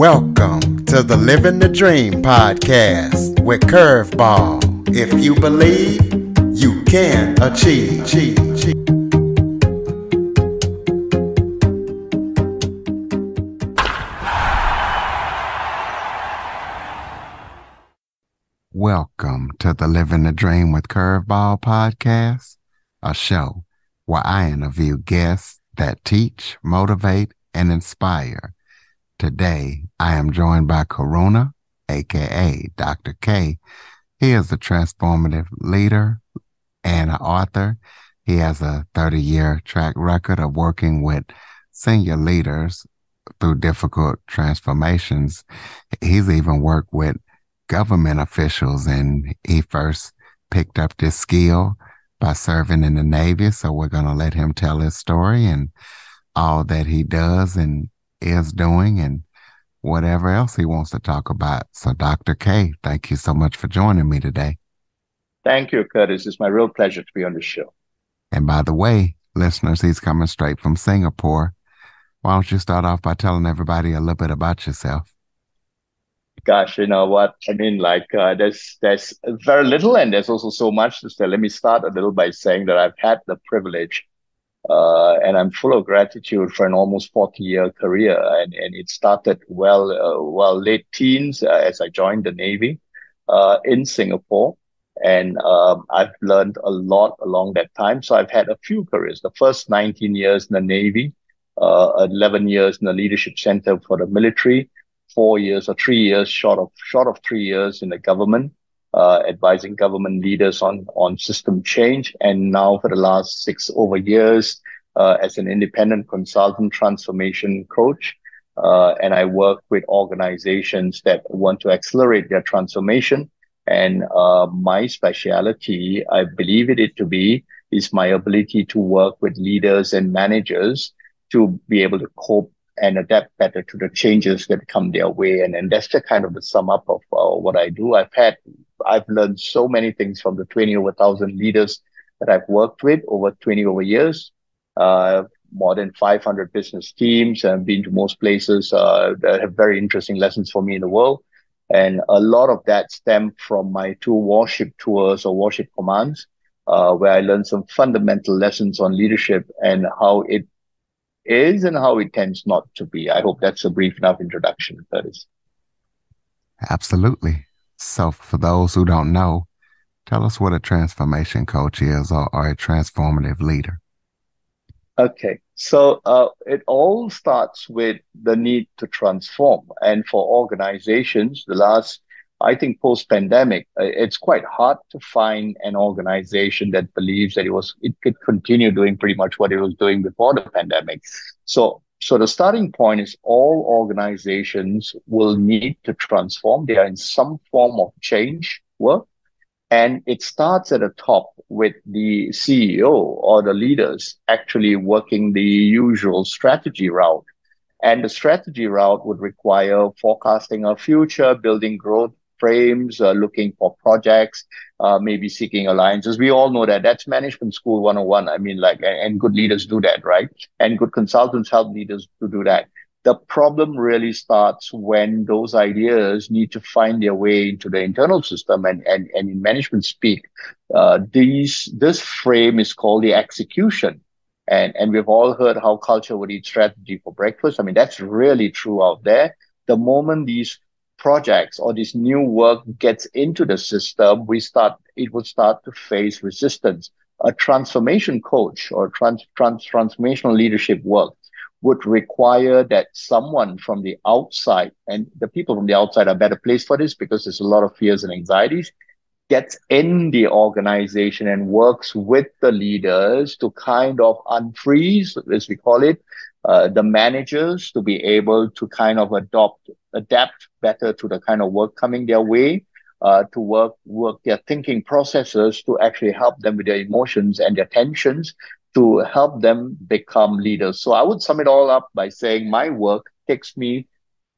Welcome to the Living the Dream podcast with Curveball. If you believe, you can achieve. Welcome to the Living the Dream with Curveball podcast, a show where I interview guests that teach, motivate, and inspire. Today, I am joined by Karuna, aka Dr. K. He is a transformative leader and an author. He has a 30-year track record of working with senior leaders through difficult transformations. He's even worked with government officials, and he first picked up this skill by serving in the Navy. So we're going to let him tell his story and all that he does and is doing and whatever else he wants to talk about. So Dr. K, thank you so much for joining me today. Thank you, Curtis. It's my real pleasure to be on the show. And by the way, listeners, he's coming straight from Singapore. Why don't you start off by telling everybody a little bit about yourself? Gosh, you know what? I mean, there's very little, and there's also so much to say. Let me start a little by saying that I've had the privilege, and I'm full of gratitude for an almost 40-year career. And it started late teens as I joined the Navy in Singapore. And I've learned a lot along that time. So I've had a few careers. The first 19 years in the Navy, 11 years in the Leadership Center for the military, 4 years or 3 years short of 3 years in the government, advising government leaders on system change. And now for the last 6 over years as an independent consultant transformation coach. And I work with organizations that want to accelerate their transformation. And my specialty, I believe it to be, is my ability to work with leaders and managers to be able to cope and adapt better to the changes that come their way. And that's the kind of the sum up of what I do. I've learned so many things from the 20 over 1,000 leaders that I've worked with over 20 over years, more than 500 business teams, and been to most places that have very interesting lessons for me in the world. And a lot of that stemmed from my 2 warship tours or warship commands, where I learned some fundamental lessons on leadership and how it is and how it tends not to be. I hope that's a brief enough introduction, Curtis. Absolutely. So for those who don't know, tell us what a transformation coach is or a transformative leader. Okay, so it all starts with the need to transform. And for organizations, I think post-pandemic, it's quite hard to find an organization that believes that it could continue doing pretty much what it was doing before the pandemic. So the starting point is all organizations will need to transform. They are in some form of change work. And it starts at the top with the CEO or the leaders actually working the usual strategy route. And the strategy route would require forecasting our future, building growth frames, looking for projects, maybe seeking alliances. We all know that. That's management school 101. I mean, and good leaders do that, right? And good consultants help leaders to do that. The problem really starts when those ideas need to find their way into the internal system. And in management speak, this frame is called the execution. And we've all heard how culture would eat strategy for breakfast. I mean, that's really true out there. The moment these projects or this new work gets into the system, it would start to face resistance. A transformation coach or transformational leadership work would require that someone from the outside, and the people from the outside are better placed for this because there's a lot of fears and anxieties, gets in the organization and works with the leaders to kind of unfreeze, as we call it, the managers to be able to kind of adapt better to the kind of work coming their way, to work their thinking processes to actually help them with their emotions and their tensions to help them become leaders. So I would sum it all up by saying my work takes me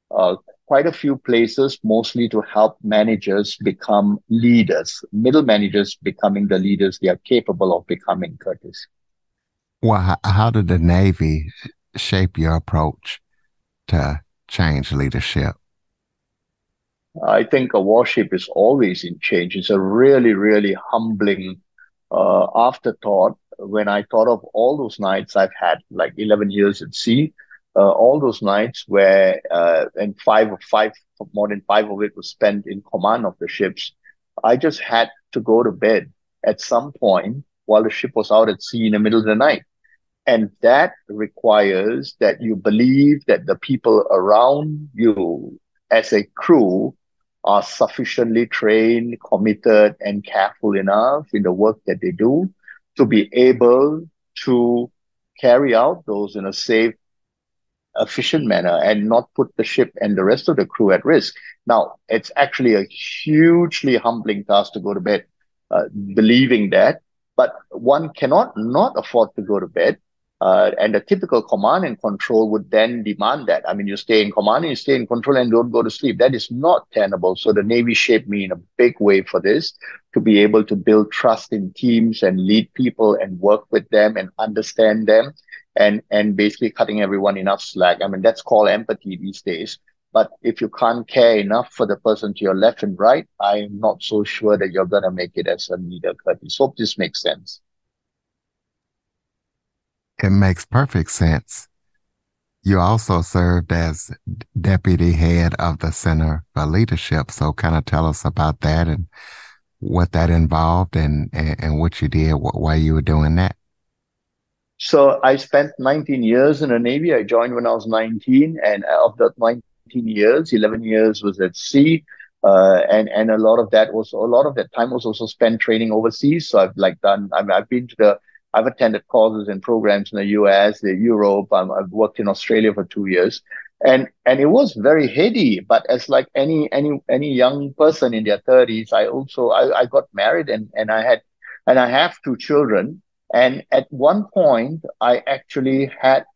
quite a few places, mostly to help managers become leaders, middle managers becoming the leaders they are capable of becoming, Curtis. Well, how did the Navy shape your approach to change leadership? I think a warship is always in change. It's a really, really humbling afterthought when I thought of all those nights I've had, like 11 years at sea, all those nights where, and more than five of it was spent in command of the ships. I just had to go to bed at some point while the ship was out at sea in the middle of the night. And that requires that you believe that the people around you as a crew are sufficiently trained, committed, and careful enough in the work that they do to be able to carry out those in a safe, efficient manner and not put the ship and the rest of the crew at risk. Now, it's actually a hugely humbling task to go to bed uh, believing that, but one cannot not afford to go to bed. And the typical command and control would then demand that. I mean, you stay in command, and you stay in control, and don't go to sleep. That is not tenable. So the Navy shaped me in a big way for this, to be able to build trust in teams and lead people and work with them and understand them and basically cutting everyone enough slack. I mean, that's called empathy these days. But if you can't care enough for the person to your left and right, I'm not so sure that you're gonna make it as a leader, Curtis. Hope this makes sense. It makes perfect sense. You also served as deputy head of the Center for Leadership. So kind of tell us about that and what that involved and what you did, why you were doing that. So I spent 19 years in the Navy. I joined when I was 19, and of that 19 years, 11 years was at sea. And a lot of that time was also spent training overseas. So I've been to I've attended courses and programs in the US, the Europe. I've worked in Australia for 2 years, and it was very heady. But as like any young person in their 30s, I got married and I have two children. And at one point, I actually had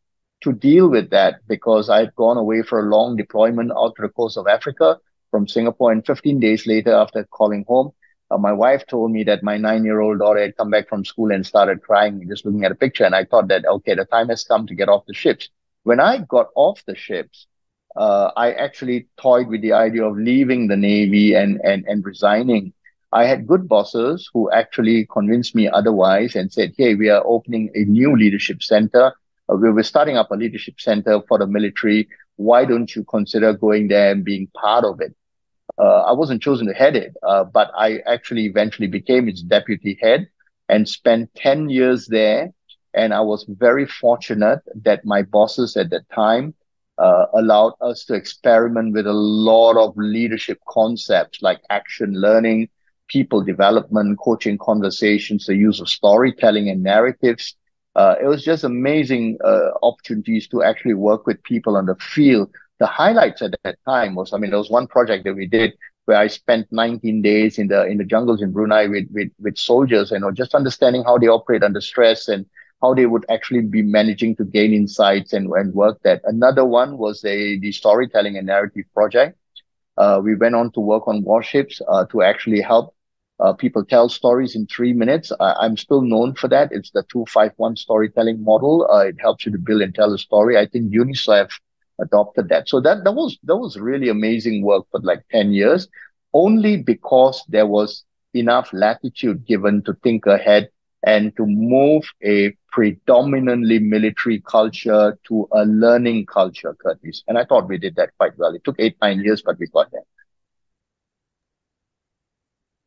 to deal with that because I'd gone away for a long deployment out to the coast of Africa from Singapore. And 15 days later, after calling home, my wife told me that my 9-year-old daughter had come back from school and started crying just looking at a picture. And I thought that, okay, the time has come to get off the ships. When I got off the ships, I actually toyed with the idea of leaving the Navy and resigning. I had good bosses who actually convinced me otherwise and said, hey, we are opening a new leadership center. We were starting up a leadership center for the military. Why don't you consider going there and being part of it? I wasn't chosen to head it, but I actually eventually became its deputy head and spent 10 years there. And I was very fortunate that my bosses at that time allowed us to experiment with a lot of leadership concepts like action learning, people development, coaching conversations, the use of storytelling and narratives. It was just amazing opportunities to actually work with people on the field. The highlights at that time was, I mean, there was one project that we did where I spent 19 days in the jungles in Brunei with soldiers, just understanding how they operate under stress and how they would actually be managing to gain insights and work that. Another one was the storytelling and narrative project. We went on to work on warships to actually help people tell stories in 3 minutes. I'm still known for that. It's the 251 storytelling model. It helps you to build and tell a story. I think UNICEF adopted that. So that was really amazing work for like 10 years, only because there was enough latitude given to think ahead and to move a predominantly military culture to a learning culture, Curtis. And I thought we did that quite well. It took 8, 9 years, but we got there.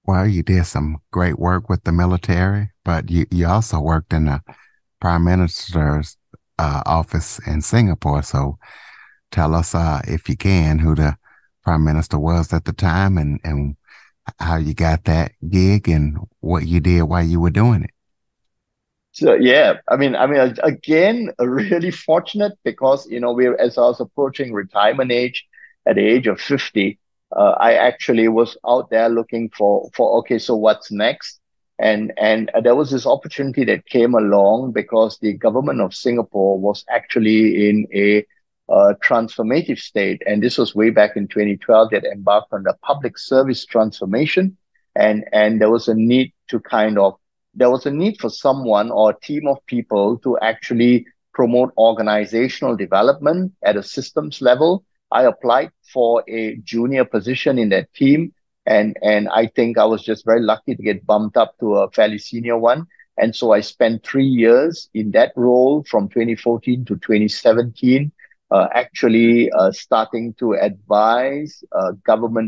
Well, you did some great work with the military, but you also worked in the Prime Minister's office in Singapore. So tell us, if you can, who the Prime Minister was at the time and how you got that gig and what you did while you were doing it. So yeah, I mean, again, really fortunate because as I was approaching retirement age, at the age of 50, I actually was out there looking for okay, so what's next? And there was this opportunity that came along because the government of Singapore was actually in a transformative state, and this was way back in 2012 that embarked on the public service transformation, and there was a need for someone or a team of people to actually promote organizational development at a systems level I applied for a junior position in that team, and I think I was just very lucky to get bumped up to a fairly senior one. And so I spent 3 years in that role from 2014 to 2017, actually starting to advise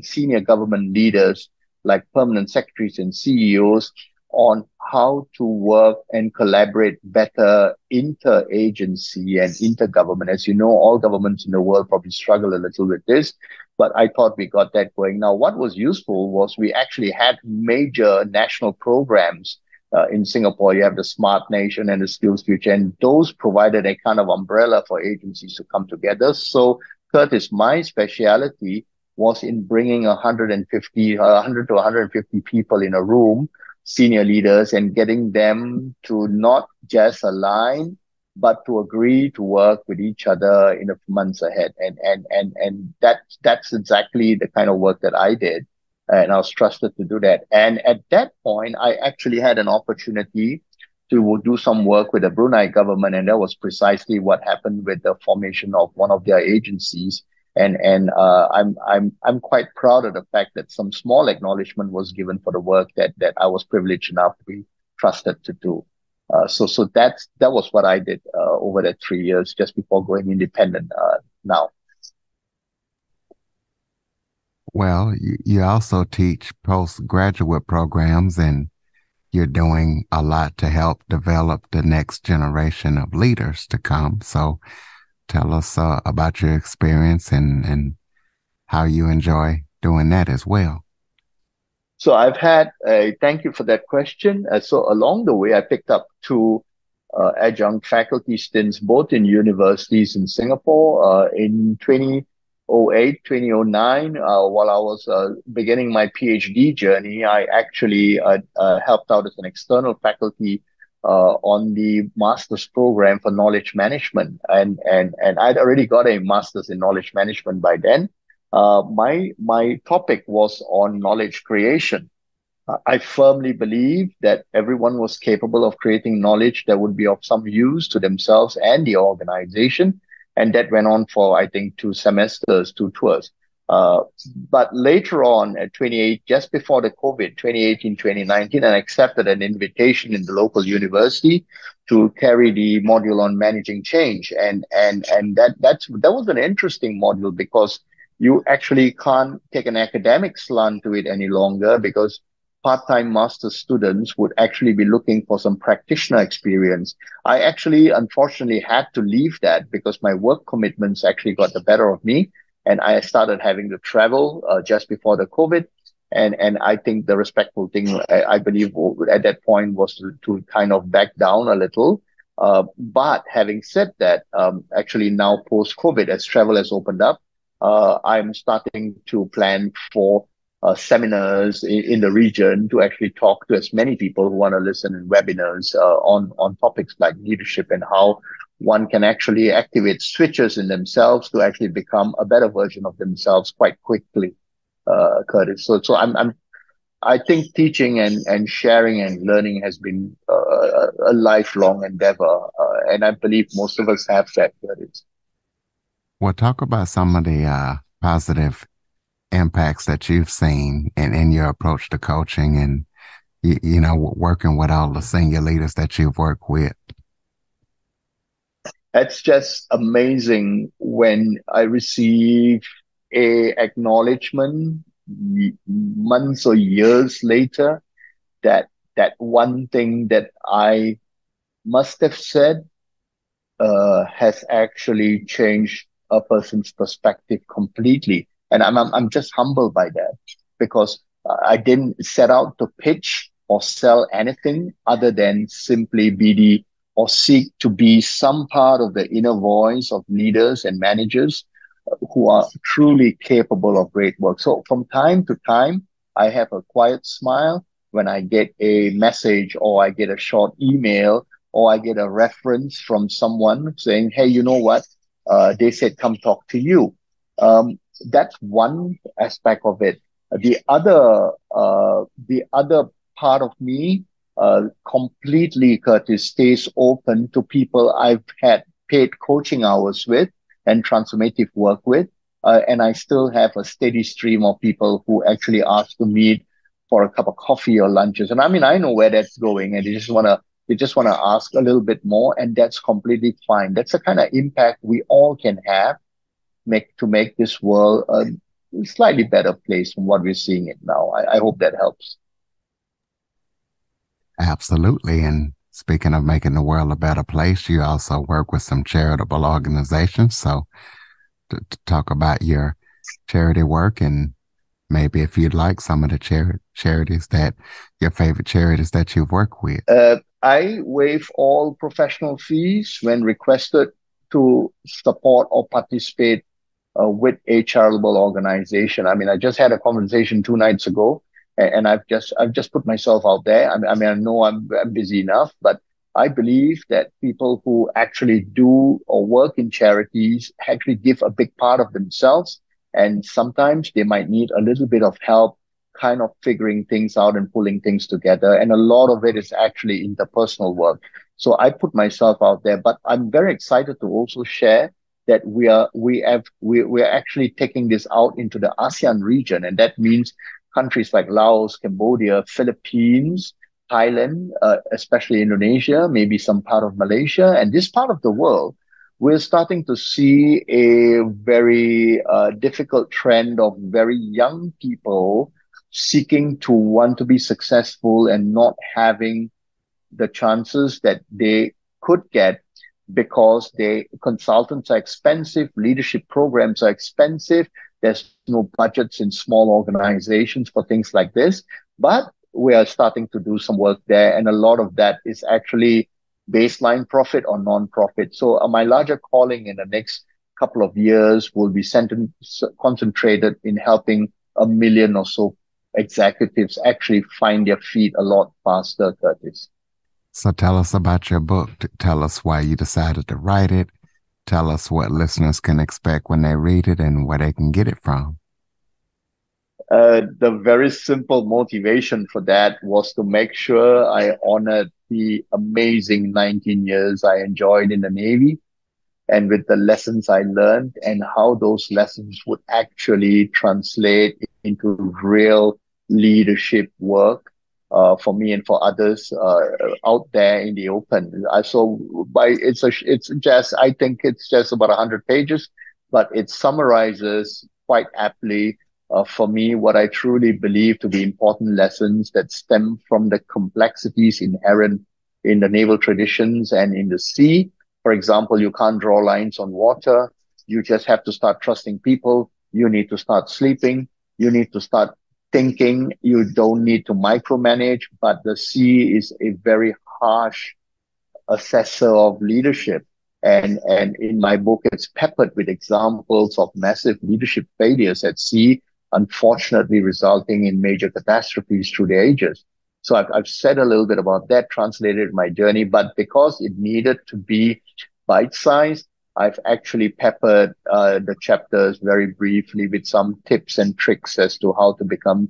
senior government leaders like permanent secretaries and CEOs on how to work and collaborate better interagency and intergovernment. As you know, all governments in the world probably struggle a little with this, but I thought we got that going. Now, what was useful was we actually had major national programs. In Singapore, you have the Smart Nation and the Skills Future, and those provided a kind of umbrella for agencies to come together. So, Curtis, my speciality was in bringing 100 to 150 people in a room, senior leaders, and getting them to not just align, but to agree to work with each other in the months ahead. And that's exactly the kind of work that I did. And I was trusted to do that. And at that point, I actually had an opportunity to do some work with the Brunei government, and that was precisely what happened with the formation of one of their agencies. And I'm quite proud of the fact that some small acknowledgement was given for the work that I was privileged enough to be trusted to do. So that was what I did over the 3 years just before going independent now. Well, you also teach postgraduate programs, and you're doing a lot to help develop the next generation of leaders to come. So tell us about your experience and how you enjoy doing that as well. So I've had a thank you for that question. So along the way, I picked up two adjunct faculty stints, both in universities in Singapore. In 2008, 2009, while I was beginning my PhD journey, I actually helped out as an external faculty on the master's program for knowledge management. And I'd already got a master's in knowledge management by then. My topic was on knowledge creation. I firmly believe that everyone was capable of creating knowledge that would be of some use to themselves and the organization. And that went on for, I think, 2 semesters, 2 tours. Uh, but later on at 28, just before the COVID, 2018, 2019, I accepted an invitation in the local university to carry the module on managing change. And that was an interesting module because you actually can't take an academic slant to it any longer because part-time master students would actually be looking for some practitioner experience. I actually, unfortunately, had to leave that because my work commitments actually got the better of me, and I started having to travel just before the COVID. And I think the respectful thing, I believe, at that point was to kind of back down a little. But having said that, actually now post-COVID, as travel has opened up, I'm starting to plan for seminars in the region to actually talk to as many people who want to listen in webinars on topics like leadership and how one can actually activate switches in themselves to actually become a better version of themselves quite quickly, Curtis. So I think teaching and sharing and learning has been a lifelong endeavor, and I believe most of us have that, Curtis. Well, talk about some of the positive impacts that you've seen in your approach to coaching and, working with all the senior leaders that you've worked with. It's just amazing when I receive a acknowledgement months or years later that that one thing that I must have said has actually changed a person's perspective completely. And I'm just humbled by that because I didn't set out to pitch or sell anything other than simply be the or seek to be some part of the inner voice of leaders and managers who are truly capable of great work. So from time to time, I have a quiet smile when I get a message or I get a short email or I get a reference from someone saying, hey, you know what? They said, come talk to you. That's one aspect of it. The other part of me, completely, Curtis, stays open to people I've had paid coaching hours with and transformative work with. and I still have a steady stream of people who actually ask to meet for a cup of coffee or lunches. And I mean, I know where that's going, and they just want to ask a little bit more, and that's completely fine. That's the kind of impact we all can have make this world a slightly better place from what we're seeing it now. I hope that helps. Absolutely. And speaking of making the world a better place, you also work with some charitable organizations. So to talk about your charity work and maybe if you'd like some of the charities that your favorite charities that you've worked with. I waive all professional fees when requested to support or participate with a charitable organization. I mean, I just had a conversation 2 nights ago, and I've just put myself out there. I mean, I know I'm busy enough, but I believe that people who actually do or work in charities actually give a big part of themselves, and sometimes they might need a little bit of help kind of figuring things out and pulling things together. And a lot of it is actually interpersonal work. So I put myself out there, but I'm very excited to also share that we're actually taking this out into the ASEAN region, and that means countries like Laos, Cambodia, Philippines, Thailand, especially Indonesia, maybe some part of Malaysia, and this part of the world. We're starting to see a very difficult trend of very young people seeking to want to be successful and not having the chances that they could get because they consultants are expensive, leadership programs are expensive. There's no budgets in small organizations for things like this. But we are starting to do some work there, and a lot of that is actually baseline profit or non-profit. So my larger calling in the next couple of years will be concentrated in helping 1 million or so executives actually find their feet a lot faster, Curtis. So tell us about your book. Tell us why you decided to write it. Tell us what listeners can expect when they read it and where they can get it from. The very simple motivation for that was to make sure I honored the amazing 19 years I enjoyed in the Navy and with the lessons I learned and how those lessons would actually translate into real leadership work for me and for others out there in the open. It's just I think it's just about 100 pages, but it summarizes quite aptly for me what I truly believe to be important lessons that stem from the complexities inherent in the naval traditions and in the sea. For example, you can't draw lines on water. You just have to start trusting people. You need to start sleeping. You need to start thinking. You don't need to micromanage, but the sea is a very harsh assessor of leadership. And in my book, it's peppered with examples of massive leadership failures at sea, unfortunately resulting in major catastrophes through the ages. So I've said a little bit about that, translated my journey, but because it needed to be bite-sized, I've actually peppered the chapters very briefly with some tips and tricks as to how to become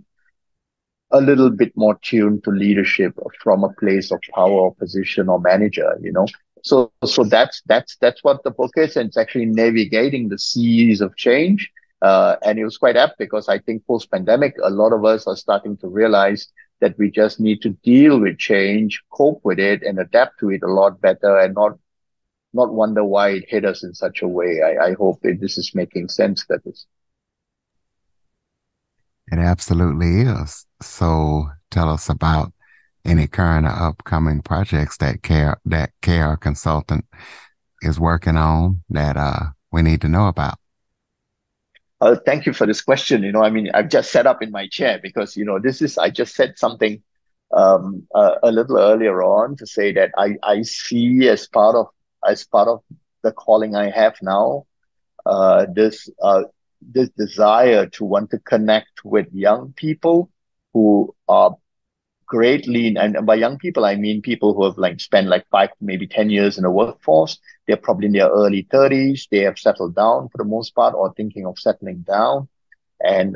a little bit more tuned to leadership from a place of power or position or manager, you know. So that's what the book is, and it's actually navigating the seas of change. And it was quite apt because I think post-pandemic, a lot of us are starting to realize that we just need to deal with change, cope with it, and adapt to it a lot better, and not wonder why it hit us in such a way. I hope that this is making sense, that is. It absolutely is. So tell us about any current or upcoming projects that KR Consultant is working on that we need to know about. Thank you for this question. I mean, I've just sat up in my chair because, I just said something a little earlier on to say that I see as part of the calling I have now, this desire to want to connect with young people who are greatly, and by young people, I mean people who have like spent like 5, maybe 10 years in the workforce. They're probably in their early 30s. They have settled down for the most part or thinking of settling down. And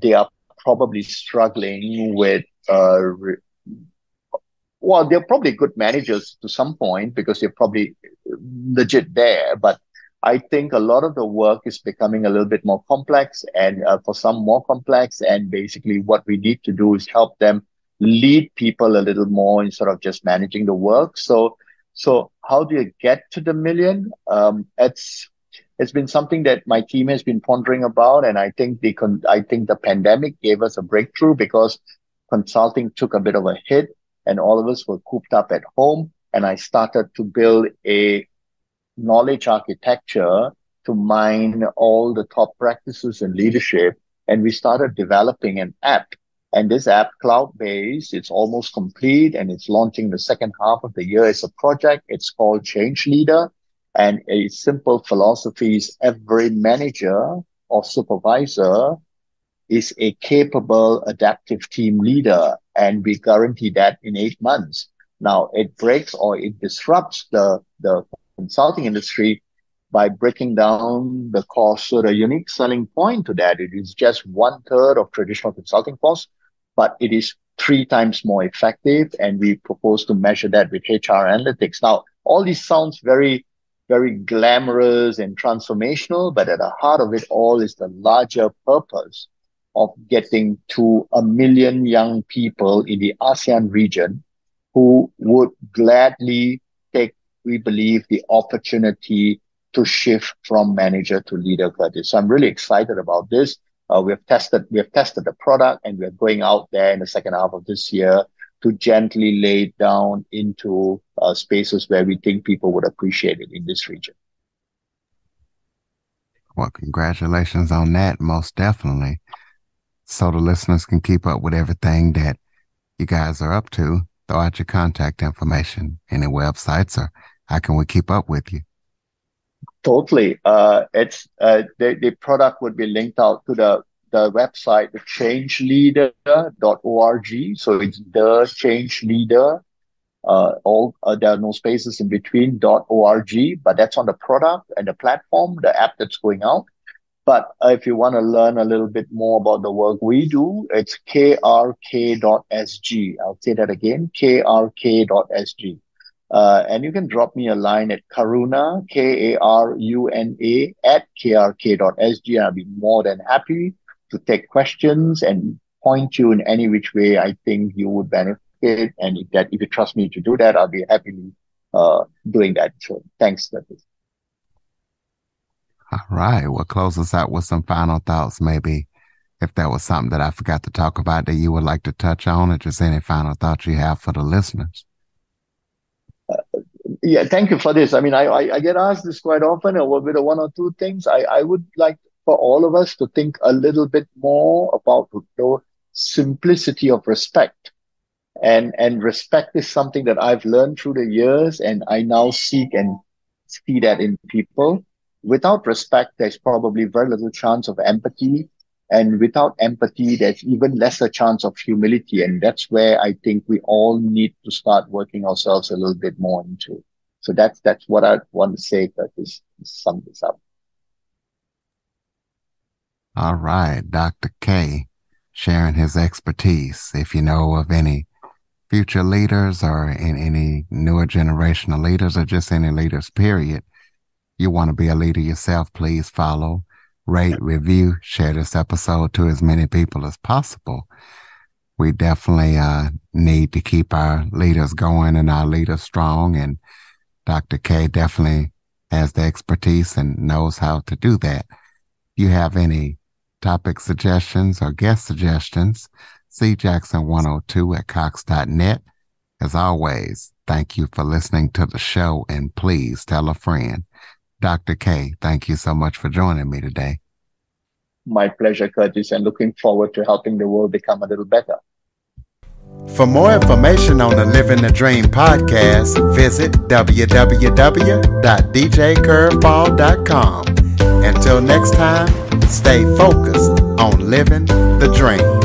they are probably struggling with, well, they're probably good managers to some point because they're probably legit there, but I think a lot of the work is becoming a little bit more complex, and for some more complex. And basically, what we need to do is help them lead people a little more instead of just managing the work. So how do you get to the million? It's been something that my team has been pondering about, and I think the pandemic gave us a breakthrough because consulting took a bit of a hit, and all of us were cooped up at home. And I started to build a knowledge architecture to mine all the top practices in leadership. And we started developing an app. And this app, cloud-based, it's almost complete and it's launching the second half of the year as a project. It's called Change Leader. And a simple philosophy is every manager or supervisor is a capable adaptive team leader, and we guarantee that in 8 months. Now, it breaks or it disrupts the consulting industry by breaking down the cost. So the unique selling point to that, it is just 1/3 of traditional consulting costs, but it is 3 times more effective. And we propose to measure that with HR analytics. Now, all this sounds very, very glamorous and transformational, but at the heart of it all is the larger purpose of getting to 1 million young people in the ASEAN region who would gladly take, we believe, the opportunity to shift from manager to leader, Curtis. So I'm really excited about this. We have tested the product, and we're going out there in the second half of this year to gently lay it down into spaces where we think people would appreciate it in this region. Well, congratulations on that, most definitely. So the listeners can keep up with everything that you guys are up to. Throw out your contact information, any websites, or how can we keep up with you? Totally. The product would be linked out to the website, the changeleader.org. So it's the change leader. There are no spaces in between .org, but that's on the product and the platform, the app that's going out. But if you want to learn a little bit more about the work we do, it's krk.sg. I'll say that again, krk.sg. And you can drop me a line at Karuna, Karuna, at krk.sg. I'll be more than happy to take questions and point you in any which way I think you would benefit. And if you trust me to do that, I'll be happily doing that. So thanks, Curtis. All right. Well, close us out with some final thoughts. Maybe if there was something that I forgot to talk about that you would like to touch on, or just any final thoughts you have for the listeners. Yeah, thank you for this. I mean, I get asked this quite often, with one or two things. I would like for all of us to think a little bit more about the simplicity of respect. And respect is something that I've learned through the years, and I now seek and see that in people. Without respect, there's probably very little chance of empathy. And without empathy, there's even lesser chance of humility. And that's where I think we all need to start working ourselves a little bit more into. So that's what I want to say, that is sum this up. All right. Dr. K sharing his expertise. If you know of any future leaders or in any newer generational leaders, or just any leaders, period, you want to be a leader yourself, please follow, rate, review, share this episode to as many people as possible. We definitely need to keep our leaders going and our leaders strong. And Dr. K definitely has the expertise and knows how to do that. If you have any topic suggestions or guest suggestions, cjackson102@cox.net. As always, thank you for listening to the show, and please tell a friend. Dr. K, thank you so much for joining me today. My pleasure, Curtis, and looking forward to helping the world become a little better. For more information on the Living the Dream podcast, visit www.djcurveball.com. Until next time, stay focused on living the dream.